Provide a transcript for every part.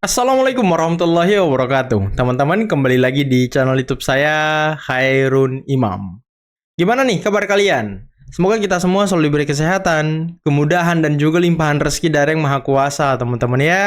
Assalamualaikum warahmatullahi wabarakatuh. Teman-teman, kembali lagi di channel YouTube saya, Khairun Imam. Gimana nih kabar kalian? Semoga kita semua selalu diberi kesehatan, kemudahan, dan juga limpahan rezeki dari Yang Maha Kuasa, teman-teman ya.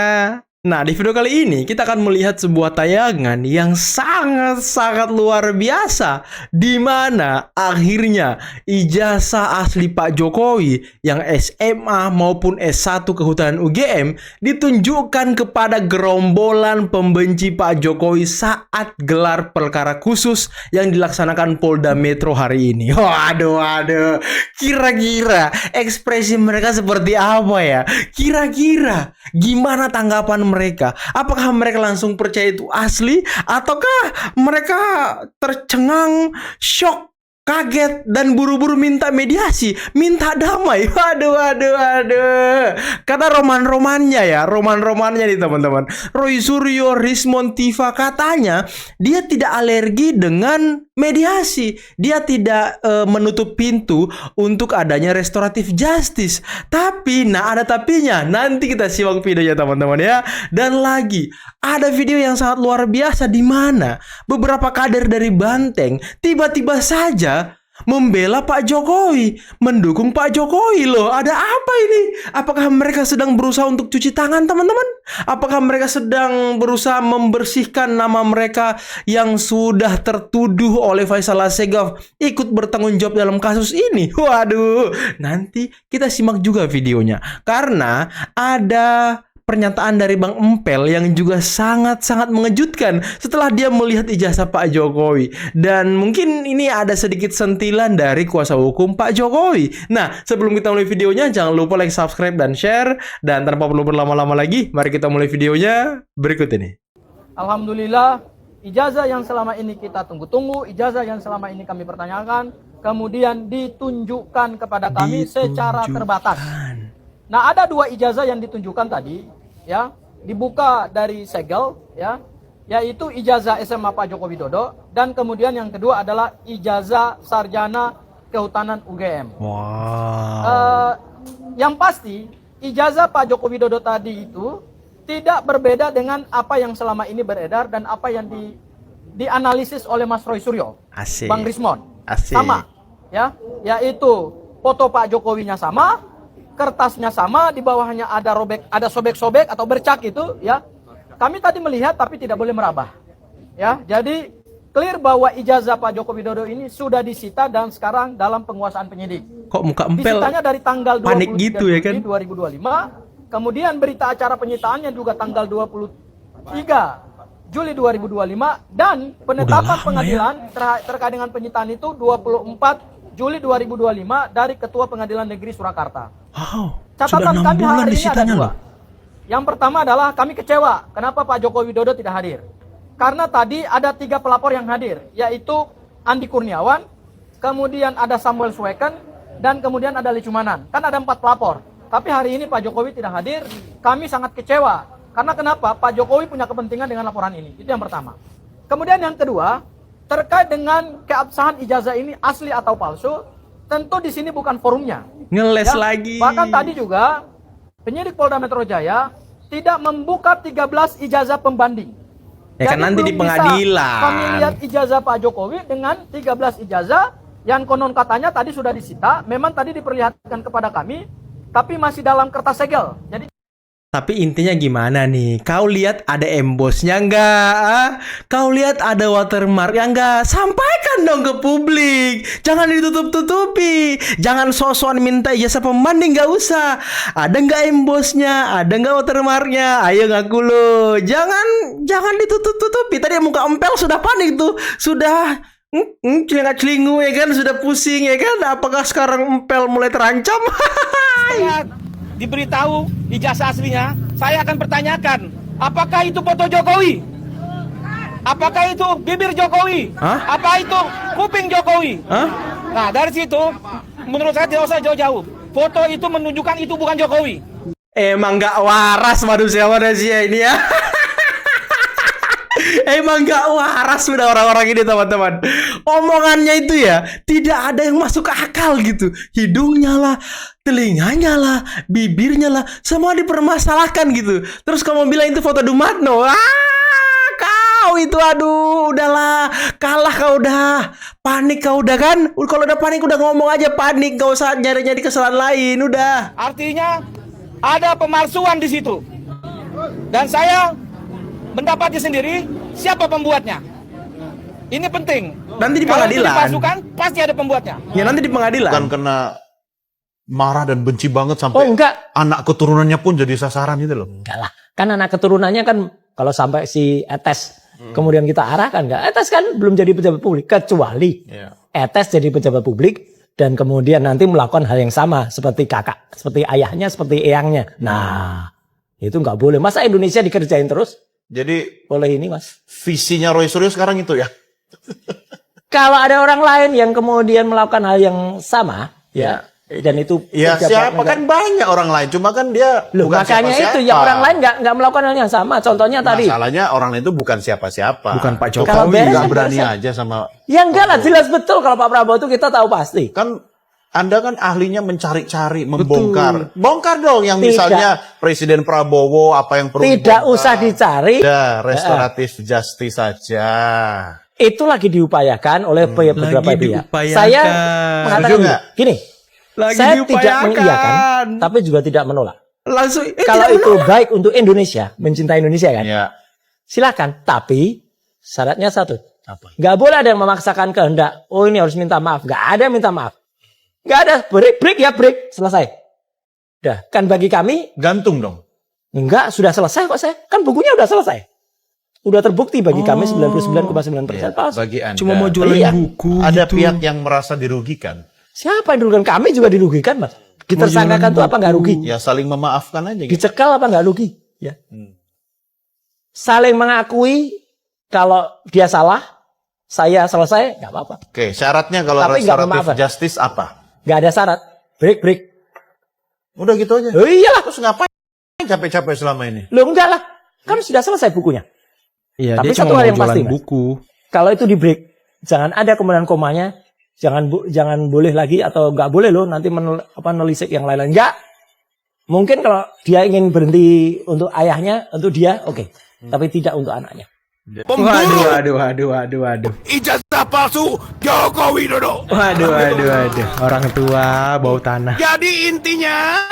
Nah, di video kali ini kita akan melihat sebuah tayangan yang sangat-sangat luar biasa, di mana akhirnya ijazah asli Pak Jokowi yang SMA maupun S1 Kehutanan UGM ditunjukkan kepada gerombolan pembenci Pak Jokowi saat gelar perkara khusus yang dilaksanakan Polda Metro hari ini. Waduh, kira-kira ekspresi mereka seperti apa ya? Kira-kira gimana tanggapan mereka? Apakah mereka langsung percaya itu asli, ataukah mereka tercengang, shock, kaget, dan buru-buru minta mediasi, minta damai? Waduh. Kata roman-romannya nih teman-teman. Roy Suryo, Rismon Tiva katanya dia tidak alergi dengan mediasi. Dia tidak menutup pintu untuk adanya restoratif justice. Tapi, ada tapinya. Nanti kita simak videonya teman-teman ya. Dan lagi, ada video yang sangat luar biasa di mana beberapa kader dari Banteng tiba-tiba saja membela Pak Jokowi, mendukung Pak Jokowi loh. Ada apa ini? Apakah mereka sedang berusaha untuk cuci tangan, teman-teman? Apakah mereka sedang berusaha membersihkan nama mereka yang sudah tertuduh oleh Faisal Assegaf ikut bertanggung jawab dalam kasus ini? Waduh, nanti kita simak juga videonya. Karena ada pernyataan dari Bang Empel yang juga sangat-sangat mengejutkan setelah dia melihat ijazah Pak Jokowi. Dan mungkin ini ada sedikit sentilan dari kuasa hukum Pak Jokowi. Nah, sebelum kita mulai videonya, jangan lupa like, subscribe, dan share. Dan tanpa perlu berlama-lama lagi, mari kita mulai videonya berikut ini. Alhamdulillah, ijazah yang selama ini kita tunggu-tunggu, ijazah yang selama ini kami pertanyakan, kemudian ditunjukkan kepada kami secara terbatas. Nah, ada dua ijazah yang ditunjukkan tadi, ya, dibuka dari segel, ya, yaitu ijazah SMA Pak Joko Widodo, dan kemudian yang kedua adalah ijazah sarjana kehutanan UGM. Wow. Yang pasti, ijazah Pak Joko Widodo tadi itu tidak berbeda dengan apa yang selama ini beredar dan apa yang dianalisis oleh Mas Roy Suryo, Asik. Bang Rismon, Asik. sama, ya, yaitu foto Pak Jokowinya sama, kertasnya sama, di bawahnya ada sobek-sobek atau bercak itu, ya. Kami tadi melihat tapi tidak boleh merabah. Ya, jadi clear bahwa ijazah Pak Joko Widodo ini sudah disita dan sekarang dalam penguasaan penyidik. Kok muka Empel disitanya dari tanggal 23 panik gitu ya kan? Juli 2025, kemudian berita acara penyitaannya juga tanggal 23 Juli 2025, dan penetapan pengadilan terkait dengan penyitaan itu 24 Juli 2025 dari Ketua Pengadilan Negeri Surakarta. Wow, Catatan kami hari ini ada dua. loh. Yang pertama adalah kami kecewa kenapa Pak Joko Widodo tidak hadir. Karena tadi ada 3 pelapor yang hadir, yaitu Andi Kurniawan, kemudian ada Samuel Sweken, dan kemudian ada Licumanan. Kan ada 4 pelapor. Tapi hari ini Pak Jokowi tidak hadir, kami sangat kecewa. Karena kenapa? Pak Jokowi punya kepentingan dengan laporan ini. Itu yang pertama. Kemudian yang kedua, terkait dengan keabsahan ijazah ini asli atau palsu, tentu di sini bukan forumnya. Ngeles Ya, lagi. bahkan tadi juga penyidik Polda Metro Jaya tidak membuka 13 ijazah pembanding. Ya kan Jadi nanti di belum bisa pengadilan. kami lihat ijazah Pak Jokowi dengan 13 ijazah yang konon katanya tadi sudah disita, memang tadi diperlihatkan kepada kami, tapi masih dalam kertas segel. Jadi Tapi intinya gimana nih? Kau lihat ada embossnya nggak? Kau lihat ada watermarknya nggak? Sampaikan dong ke publik. Jangan ditutup-tutupi. Jangan sok-sokan minta ijazah pembanding, nggak usah. Ada nggak embossnya? Ada nggak watermarknya? Ayo ngaku lo. Jangan ditutup-tutupi. Tadi muka Empel sudah panik tuh. Sudah celingak-celingu ya kan? Sudah pusing ya kan? Apakah sekarang Empel mulai terancam? Saya diberitahu ijazah aslinya, saya akan pertanyakan, apakah itu foto Jokowi? Apakah itu bibir Jokowi? Hah? Apa itu kuping Jokowi? Hah? Nah, dari situ menurut saya tidak usah jauh-jauh. Foto itu menunjukkan itu bukan Jokowi. Emang nggak waras manusia ini ya. Emang gak waras sudah orang-orang ini teman-teman. Omongannya itu ya tidak ada yang masuk akal gitu. Hidungnya lah, telinganya lah, bibirnya lah, semua dipermasalahkan gitu. Terus kamu bilang itu foto Dumatno. Kau itu aduh, udahlah, kalah kau udah. Panik kau udah kan? Kalau udah panik udah ngomong aja panik, gak usah nyari-nyari kesalahan lain, udah. Artinya ada pemalsuan di situ. Dan saya mendapati sendiri siapa pembuatnya. Ini penting. Nanti di Kalau itu pengadilan. dipalsukan, pasti ada pembuatnya. Ya nanti di pengadilan. Bukan kena marah dan benci banget Oh sampai enggak, anak keturunannya pun jadi sasaran gitu loh. enggak lah. Kan anak keturunannya kan kalau sampai si Etes kemudian kita arahkan enggak. Etes kan belum jadi pejabat publik kecuali Etes jadi pejabat publik dan kemudian nanti melakukan hal yang sama seperti kakak, seperti ayahnya, seperti eyangnya. Nah, itu enggak boleh. Masa Indonesia dikerjain terus? Jadi Boleh ini, Mas. visinya Roy Suryo sekarang itu ya. Kalau ada orang lain yang kemudian melakukan hal yang sama, ya, dan itu Ya pejabat siapa negara. kan banyak orang lain, cuma kan dia Loh, bukan makanya siapa-siapa. itu yang orang lain nggak melakukan hal yang sama. Contohnya tadi. Masalahnya orang lain itu bukan siapa-siapa. Bukan Pak Jokowi. Kalau beres, Nggak berani beres. aja sama. Ya enggak lah, jelas betul kalau Pak Prabowo itu kita tahu pasti. Kan Anda kan ahlinya mencari-cari, membongkar. Bongkar dong yang Tidak. misalnya Presiden Prabowo apa yang perlu Tidak dibongkar. usah dicari. Udah, restoratif justice saja. Itu lagi diupayakan oleh beberapa pihak. diupayakan. Saya mengatakan Setuju nggak? gini, Lagi saya tidak diupayakan. mengiyakan, tapi juga tidak menolak. Langsung Kalau tidak itu baik untuk Indonesia, mencintai Indonesia kan, Ya. silakan. Tapi syaratnya satu, Apa? nggak boleh ada yang memaksakan kehendak. Oh ini harus minta maaf, nggak ada yang minta maaf, nggak ada break ya break selesai. Udah, kan bagi kami Gantung dong. enggak sudah selesai kok saya, kan bukunya udah selesai, udah terbukti bagi kami 99,9% palsu. Bagi Anda. cuma mau jualan Iya. buku ada gitu. pihak yang merasa dirugikan. Siapa yang dirugikan? Kami juga dirugikan, Mas. Kita Mau jualan sangkakan tuh apa nggak rugi? Ya saling memaafkan aja gitu. Dicekal apa nggak rugi? Ya. Saling mengakui kalau dia salah, saya selesai, nggak apa-apa. Oke, syaratnya kalau Tapi nggak restoratif memaafkan. justice apa? Nggak ada syarat. Break. Udah gitu aja. Oh iyalah. Terus ngapain capek-capek selama ini? Loh enggak lah. Kan sudah selesai bukunya. Iya, Tapi dia satu cuma hal mau yang jualan pasti, Mas. buku. Kalau itu di break, jangan ada kemudian komanya, jangan boleh lagi atau nggak boleh loh nanti menelisik yang lain-lain. Enggak. Mungkin kalau dia ingin berhenti untuk ayahnya, untuk dia, oke. Tapi tidak untuk anaknya. Waduh. Ijazah palsu Joko Widodo. Waduh. Orang tua bau tanah. Jadi intinya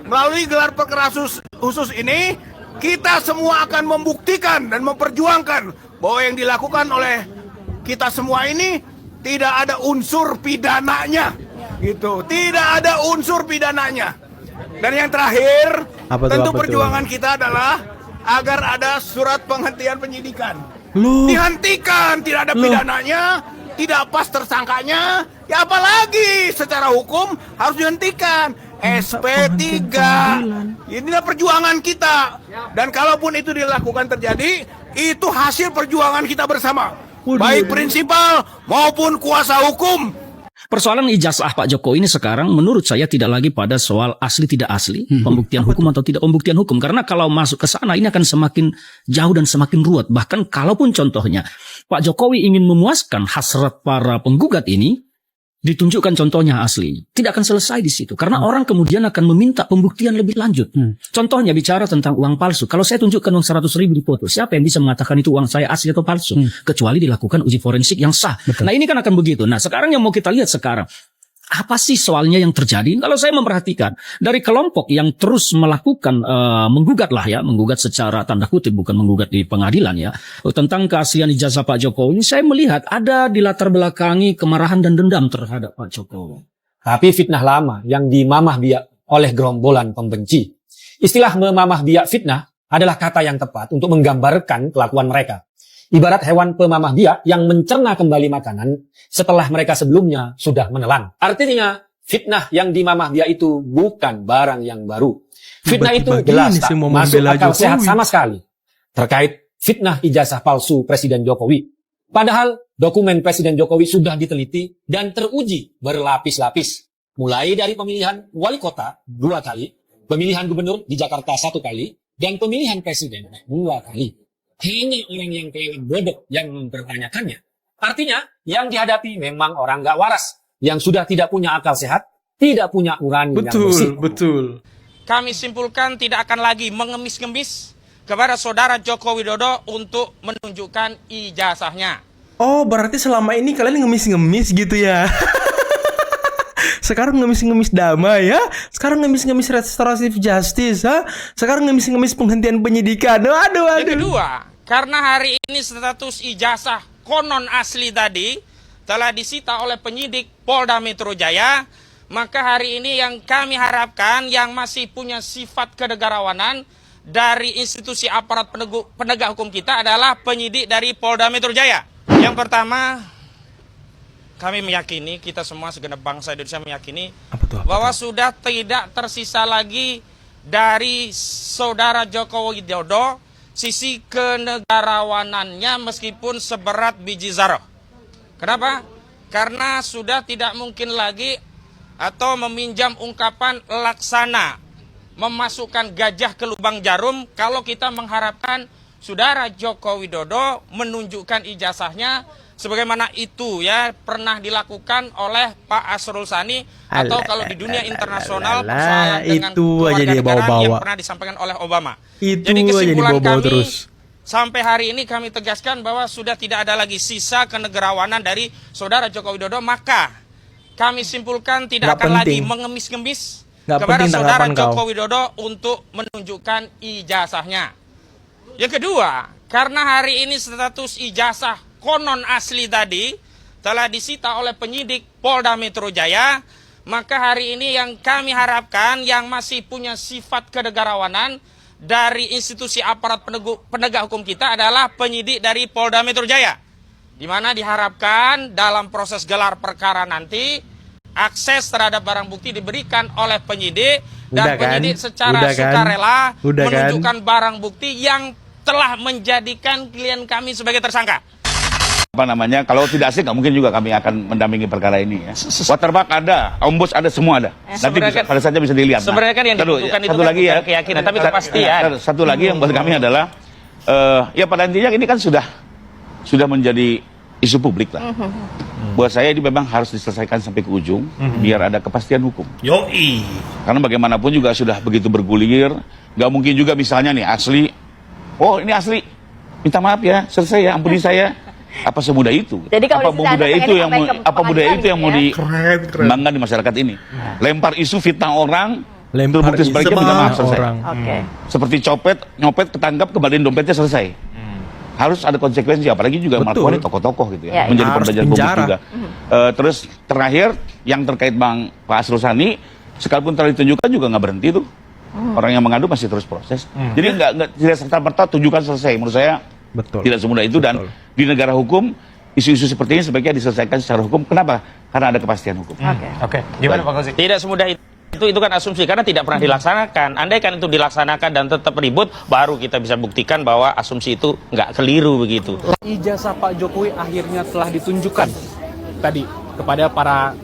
melalui gelar perkara khusus ini kita semua akan membuktikan dan memperjuangkan bahwa yang dilakukan oleh kita semua ini tidak ada unsur pidananya, gitu. Tidak ada unsur pidananya. Dan yang terakhir, Apa tuh, tentu apa tuh? perjuangan kita adalah agar ada surat penghentian penyidikan. Loh. Dihentikan, tidak ada pidananya, tidak pas tersangkanya, ya apalagi secara hukum harus dihentikan. SP3. Inilah perjuangan kita. Dan kalaupun itu dilakukan terjadi, itu hasil perjuangan kita bersama. Baik prinsipal maupun kuasa hukum. Persoalan ijazah Pak Jokowi ini sekarang menurut saya tidak lagi pada soal asli tidak asli, pembuktian hukum atau tidak pembuktian hukum. Karena kalau masuk ke sana ini akan semakin jauh dan semakin ruwet. Bahkan kalaupun contohnya Pak Jokowi ingin memuaskan hasrat para penggugat ini, ditunjukkan contohnya aslinya. Tidak akan selesai di situ. Karena orang kemudian akan meminta pembuktian lebih lanjut. Contohnya bicara tentang uang palsu. Kalau saya tunjukkan uang 100.000 di foto, siapa yang bisa mengatakan itu uang saya asli atau palsu? Kecuali dilakukan uji forensik yang sah. Nah ini kan akan begitu. Nah sekarang yang mau kita lihat sekarang. Apa sih soalnya yang terjadi? Kalau saya memperhatikan dari kelompok yang terus melakukan menggugat secara tanda kutip, bukan menggugat di pengadilan ya, tentang keaslian ijazah Pak Jokowi, saya melihat ada di latar belakangi kemarahan dan dendam terhadap Pak Jokowi. Tapi fitnah lama yang dimamah biak oleh gerombolan pembenci. Istilah memamah biak fitnah adalah kata yang tepat untuk menggambarkan kelakuan mereka. Ibarat hewan pemamah biak yang mencerna kembali makanan setelah mereka sebelumnya sudah menelan. Artinya, fitnah yang dimamah biak itu bukan barang yang baru. Fitnah itu Bagi-bagi jelas ini tak semua masuk membela akal Jokowi. sehat sama sekali. Terkait fitnah ijazah palsu Presiden Jokowi. Padahal dokumen Presiden Jokowi sudah diteliti dan teruji berlapis-lapis. Mulai dari pemilihan wali kota 2 kali, pemilihan gubernur di Jakarta 1 kali, dan pemilihan presiden 2 kali. hanya orang yang kelewat bodoh yang mempertanyakannya. Artinya, yang dihadapi memang orang nggak waras, yang sudah tidak punya akal sehat, tidak punya nurani yang bersih. Betul. Kami simpulkan tidak akan lagi mengemis-ngemis kepada saudara Joko Widodo untuk menunjukkan ijazahnya. Oh, berarti selama ini kalian ngemis-ngemis gitu ya. Sekarang ngemis-ngemis damai ya. Sekarang ngemis-ngemis restoratif justice, ha? Sekarang ngemis-ngemis penghentian penyidikan. Aduh. Yang kedua, karena hari ini status ijazah konon asli tadi telah disita oleh penyidik Polda Metro Jaya, maka hari ini yang kami harapkan yang masih punya sifat kenegarawanan dari institusi aparat penegak hukum kita adalah penyidik dari Polda Metro Jaya. Yang pertama, kami meyakini, kita semua segenap bangsa Indonesia meyakini bahwa sudah tidak tersisa lagi dari saudara Joko Widodo sisi kenegarawanannya meskipun seberat biji zarah. Kenapa? Karena sudah tidak mungkin lagi atau meminjam ungkapan laksana memasukkan gajah ke lubang jarum kalau kita mengharapkan saudara Joko Widodo menunjukkan ijazahnya sebagaimana itu ya pernah dilakukan oleh Pak Asrul Sani atau kalau di dunia internasional persoalan dengan kewarganegaraan yang pernah disampaikan oleh Obama. Jadi kesimpulan kami sampai hari ini kami tegaskan bahwa sudah tidak ada lagi sisa kenegarawanan dari saudara Joko Widodo, maka kami simpulkan tidak akan lagi mengemis-ngemis kepada saudara Joko Widodo untuk menunjukkan ijazahnya. Yang kedua, karena hari ini status ijazah konon asli tadi telah disita oleh penyidik Polda Metro Jaya, maka hari ini yang kami harapkan yang masih punya sifat kenegarawanan dari institusi aparat penegak hukum kita adalah penyidik dari Polda Metro Jaya, di mana diharapkan dalam proses gelar perkara nanti akses terhadap barang bukti diberikan oleh penyidik dan penyidik secara sukarela menunjukkan barang bukti yang telah menjadikan klien kami sebagai tersangka. Kalau tidak asli nggak mungkin juga kami akan mendampingi perkara ini ya. Watermark ada, ombuds ada, semua ada. Nanti pada saatnya bisa dilihat. Sebenarnya kan yang dibutuhkan itu kan bukan keyakinan, tapi kepastian. Satu lagi yang buat kami adalah ya pada intinya ini kan sudah menjadi isu publik lah. Buat saya ini memang harus diselesaikan sampai ke ujung biar ada kepastian hukum. Yoi. Karena bagaimanapun juga sudah begitu bergulir, nggak mungkin juga misalnya nih asli, oh ini asli, minta maaf ya, selesai ya, ampuni saya. Apa semudah itu? Jadi apa budaya itu yang mau dikembangkan di masyarakat ini? Lempar isu fitnah orang, terbukti sebaliknya minta maaf selesai. Seperti nyopet ketangkap kembaliin dompetnya selesai. Harus ada konsekuensi, apalagi juga melakukan tokoh-tokoh gitu ya, menjadi pembelajaran publik juga. Terus terakhir yang terkait Bang Pak Asrul Sani, sekalipun telah ditunjukkan juga nggak berhenti tuh. Orang yang mengadu masih terus proses. Jadi tidak serta-merta tunjukkan selesai. Menurut saya tidak semudah itu dan di negara hukum isu-isu seperti ini sebaiknya diselesaikan secara hukum. Kenapa? Karena ada kepastian hukum. Oke. Gimana Pak Kozi? Tidak semudah itu kan asumsi karena tidak pernah dilaksanakan. Andai kan itu dilaksanakan dan tetap ribut, baru kita bisa buktikan bahwa asumsi itu nggak keliru begitu. Ijazah Pak Jokowi akhirnya telah ditunjukkan tadi kepada para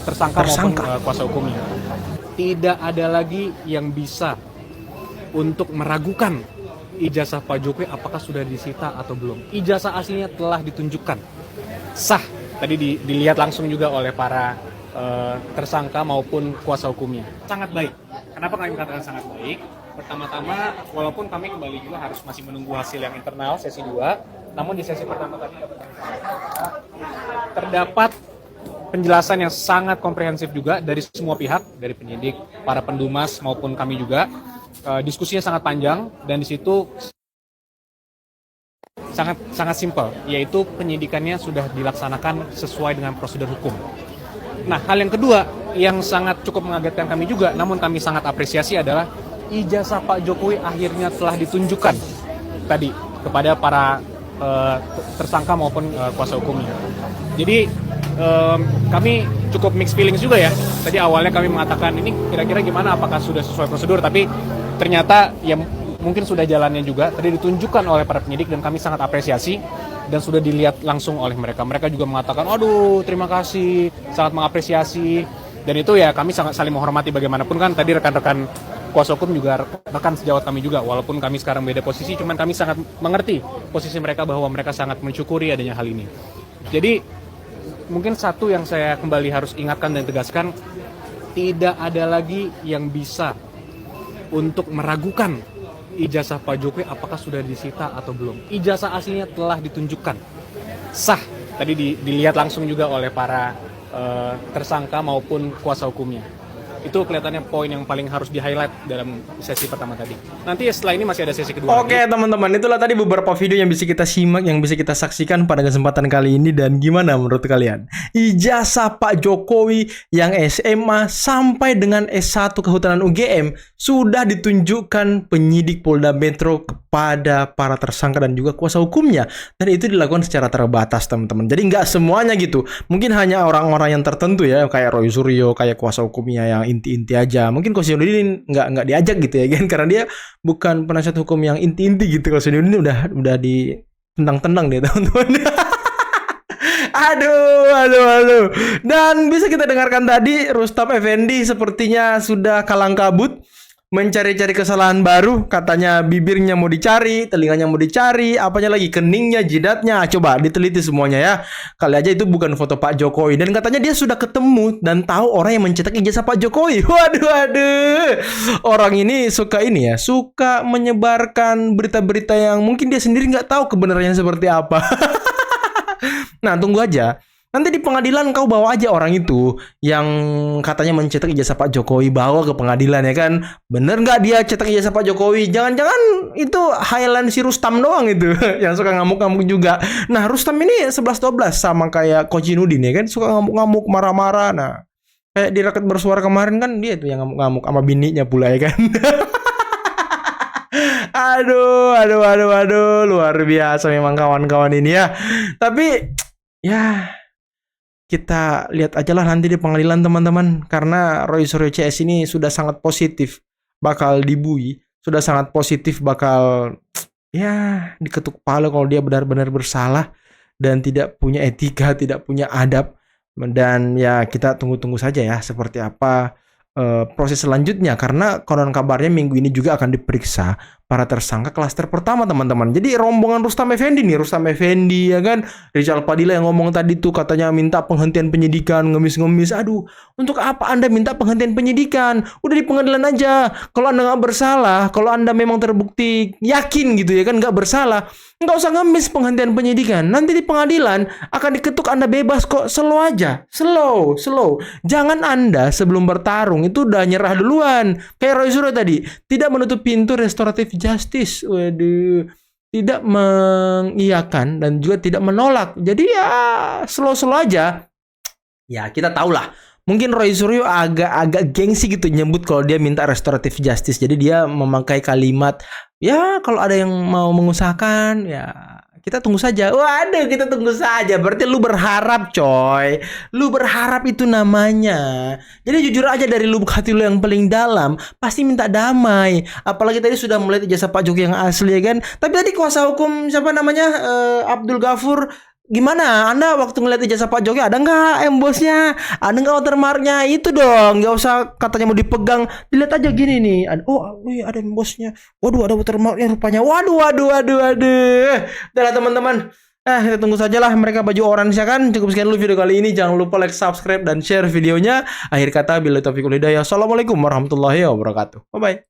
tersangka maupun kuasa hukumnya. Tidak ada lagi yang bisa untuk meragukan ijazah Pak Jokowi apakah sudah disita atau belum. Ijazah aslinya telah ditunjukkan. Sah. Tadi dilihat langsung juga oleh para tersangka maupun kuasa hukumnya. Sangat baik. Kenapa kami katakan sangat baik? Pertama-tama, walaupun kami kembali juga harus masih menunggu hasil yang internal sesi 2, namun di sesi pertama tadi terdapat penjelasan yang sangat komprehensif juga dari semua pihak, dari penyidik, para pendumas maupun kami juga. Diskusinya sangat panjang dan di situ sangat simpel, yaitu penyidikannya sudah dilaksanakan sesuai dengan prosedur hukum. Nah, hal yang kedua yang sangat cukup mengagetkan kami juga, namun kami sangat apresiasi adalah ijazah Pak Jokowi akhirnya telah ditunjukkan tadi kepada para tersangka maupun kuasa hukumnya. Jadi kami cukup mixed feelings juga ya. Tadi awalnya kami mengatakan ini kira-kira gimana, apakah sudah sesuai prosedur, tapi ternyata ya mungkin sudah jalannya juga. Tadi ditunjukkan oleh para penyidik dan kami sangat apresiasi dan sudah dilihat langsung oleh mereka. Mereka juga mengatakan, aduh terima kasih, sangat mengapresiasi. Dan itu ya kami sangat saling menghormati bagaimanapun kan tadi rekan-rekan kuasa hukum juga rekan sejawat kami juga, walaupun kami sekarang beda posisi, cuman kami sangat mengerti posisi mereka bahwa mereka sangat mensyukuri adanya hal ini. Jadi mungkin satu yang saya kembali harus ingatkan dan tegaskan, tidak ada lagi yang bisa untuk meragukan ijazah Pak Jokowi apakah sudah disita atau belum. Ijazah aslinya telah ditunjukkan, sah. Tadi dilihat langsung juga oleh para tersangka maupun kuasa hukumnya. Itu kelihatannya poin yang paling harus di-highlight dalam sesi pertama tadi. Nanti setelah ini masih ada sesi kedua. Oke teman-teman, itulah tadi beberapa video yang bisa kita simak, yang bisa kita saksikan pada kesempatan kali ini. Dan gimana menurut kalian? Ijazah Pak Jokowi yang SMA sampai dengan S1 Kehutanan UGM sudah ditunjukkan penyidik Polda Metro kepada para tersangka dan juga kuasa hukumnya. Dan itu dilakukan secara terbatas teman-teman. Jadi nggak semuanya gitu. Mungkin hanya orang-orang yang tertentu ya, kayak Roy Suryo, kayak kuasa hukumnya yang inti-inti aja. Mungkin Kosidudin nggak diajak gitu ya kan, karena dia bukan penasihat hukum yang inti-inti gitu. Kosidudin udah ditendang-tendang dia teman-teman. Aduh. Dan bisa kita dengarkan tadi Rustam Effendi sepertinya sudah kalang kabut mencari-cari kesalahan baru. Katanya bibirnya mau dicari, telinganya mau dicari, apanya lagi, keningnya, jidatnya. Coba diteliti semuanya ya. Kali aja itu bukan foto Pak Jokowi. Dan katanya dia sudah ketemu dan tahu orang yang mencetak ijazah Pak Jokowi. Waduh. Orang ini suka suka menyebarkan berita-berita yang mungkin dia sendiri nggak tahu kebenarannya seperti apa. Nah, tunggu aja. Nanti di pengadilan kau bawa aja orang itu yang katanya mencetak ijazah Pak Jokowi, bawa ke pengadilan ya kan. Bener nggak dia cetak ijazah Pak Jokowi? Jangan-jangan itu highland si Rustam doang itu yang suka ngamuk-ngamuk juga. Nah, Rustam ini 11-12 sama kayak Kocinudin ya kan, suka ngamuk-ngamuk, marah-marah. Nah, kayak di Rakyat Bersuara kemarin kan dia tuh yang ngamuk-ngamuk sama bininya pula ya kan. Aduh, luar biasa memang kawan-kawan ini ya. Tapi ya kita lihat aja lah nanti di pengadilan teman-teman. Karena Roy Suryo CS ini sudah sangat positif bakal dibui, sudah sangat positif bakal diketuk kepala kalau dia benar-benar bersalah dan tidak punya etika, tidak punya adab. Dan ya kita tunggu-tunggu saja ya seperti apa proses selanjutnya, karena konon kabarnya minggu ini juga akan diperiksa para tersangka klaster pertama teman-teman. Jadi rombongan Rustam Effendi ya kan, Rizal Padilla yang ngomong tadi tuh katanya minta penghentian penyidikan, ngemis-ngemis. Aduh, untuk apa Anda minta penghentian penyidikan? Udah di pengadilan aja. Kalau Anda nggak bersalah, kalau Anda memang terbukti yakin gitu ya kan nggak bersalah, nggak usah ngemis penghentian penyidikan. Nanti di pengadilan akan diketuk Anda bebas kok. Slow aja, slow. Jangan Anda sebelum bertarung itu udah nyerah duluan. Kayak Roy Suryo tadi, tidak menutup pintu restoratif justice. Waduh, tidak mengiyakan dan juga tidak menolak. Jadi ya slow aja. Ya kita tahulah. Mungkin Roy Suryo agak gengsi gitu nyebut kalau dia minta restoratif justice. Jadi dia memakai kalimat, ya kalau ada yang mau mengusahakan ya kita tunggu saja. Waduh, kita tunggu saja. Berarti lu berharap, coy. Lu berharap itu namanya. Jadi jujur aja dari lubuk hati lu yang paling dalam, pasti minta damai. Apalagi tadi sudah mulai ijazah Pak Jokowi yang asli ya kan. Tapi tadi kuasa hukum siapa namanya? Abdul Ghafur. Gimana? Anda waktu ngeliat ijazah Pak Jokowi ada nggak embosnya? Ada nggak watermarknya? Itu dong. Nggak usah katanya mau dipegang. Dilihat aja gini nih. Ada embosnya. Waduh, ada watermarknya rupanya. Waduh. Udah teman-teman. Kita tunggu sajalah mereka baju orange ya kan. Cukup sekian dulu video kali ini. Jangan lupa like, subscribe, dan share videonya. Akhir kata, billahi taufiq wal hidayah. Assalamualaikum warahmatullahi wabarakatuh. Bye-bye.